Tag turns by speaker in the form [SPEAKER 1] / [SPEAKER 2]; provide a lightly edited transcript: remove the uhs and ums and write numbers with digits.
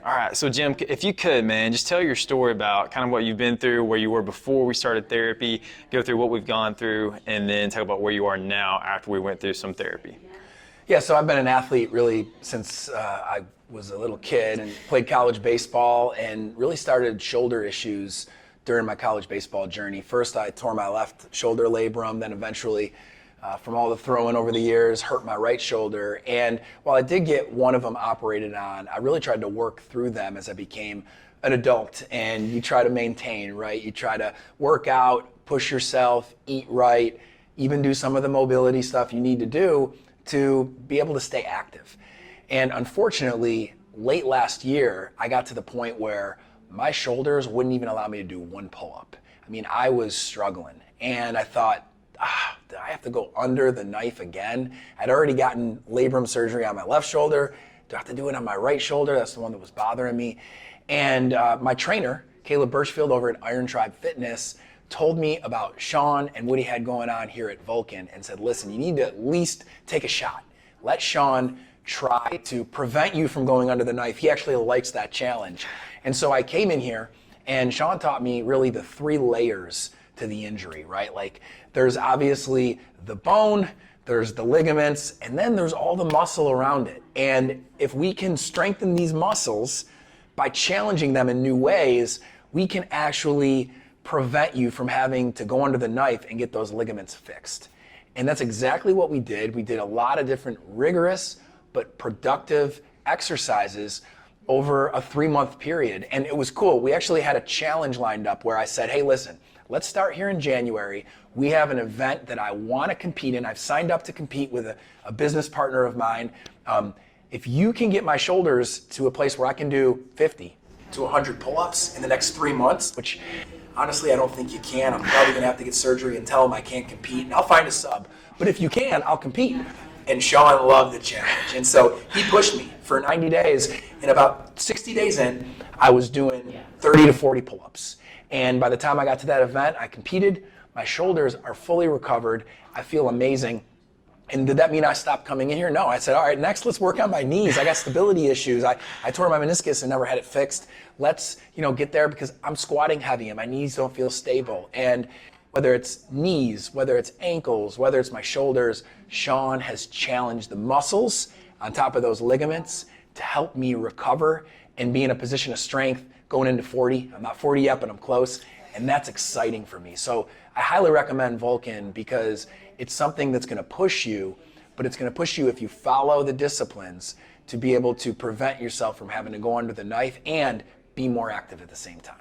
[SPEAKER 1] All right, so Jim, if you could, man, just tell your story about kind of what you've been through, where you were before we started therapy, go through what we've gone through, and then talk about where you are now after we went through some therapy.
[SPEAKER 2] Yeah, so I've been an athlete really since I was a little kid and played college baseball and really started shoulder issues during my college baseball journey. First, I tore my left shoulder labrum, then eventually from all the throwing over the years, hurt my right shoulder. And while I did get one of them operated on, I really tried to work through them as I became an adult. And you try to maintain, right? You try to work out, push yourself, eat right, even do some of the mobility stuff you need to do to be able to stay active. And unfortunately, late last year, I got to the point where my shoulders wouldn't even allow me to do one pull-up. I mean, I was struggling. And I thought, did I have to go under the knife again? I'd already gotten labrum surgery on my left shoulder. Do I have to do it on my right shoulder? That's the one that was bothering me. And my trainer, Caleb Birchfield over at Iron Tribe Fitness, told me about Sean and what he had going on here at Vulcan and said, listen, you need to at least take a shot. Let Sean try to prevent you from going under the knife. He actually likes that challenge. And so I came in here and Sean taught me really the 3 layers to the injury, right? Like there's obviously the bone, there's the ligaments, and then there's all the muscle around it. And if we can strengthen these muscles by challenging them in new ways, we can actually prevent you from having to go under the knife and get those ligaments fixed. And that's exactly what we did. We did a lot of different rigorous but productive exercises over a 3-month period. And it was cool. We actually had a challenge lined up where I said, hey, listen, let's start here in January. We have an event that I want to compete in. I've signed up to compete with a business partner of mine. If you can get my shoulders to a place where I can do 50 to 100 pull-ups in the next 3 months, which honestly I don't think you can. I'm probably going to have to get surgery and tell them I can't compete, and I'll find a sub. But if you can, I'll compete. And Sean loved the challenge. And so he pushed me for 90 days. And about 60 days in, I was doing 30 to 40 pull-ups. And by the time I got to that event, I competed. My shoulders are fully recovered. I feel amazing. And did that mean I stopped coming in here? No. I said, all right, next let's work on my knees. I got stability issues. I tore my meniscus and never had it fixed. Let's get there because I'm squatting heavy and my knees don't feel stable. And whether it's knees, whether it's ankles, whether it's my shoulders, Sean has challenged the muscles on top of those ligaments to help me recover and be in a position of strength going into 40. I'm not 40 yet, but I'm close, and that's exciting for me. So I highly recommend Vulcan because it's something that's going to push you, but it's going to push you if you follow the disciplines to be able to prevent yourself from having to go under the knife and be more active at the same time.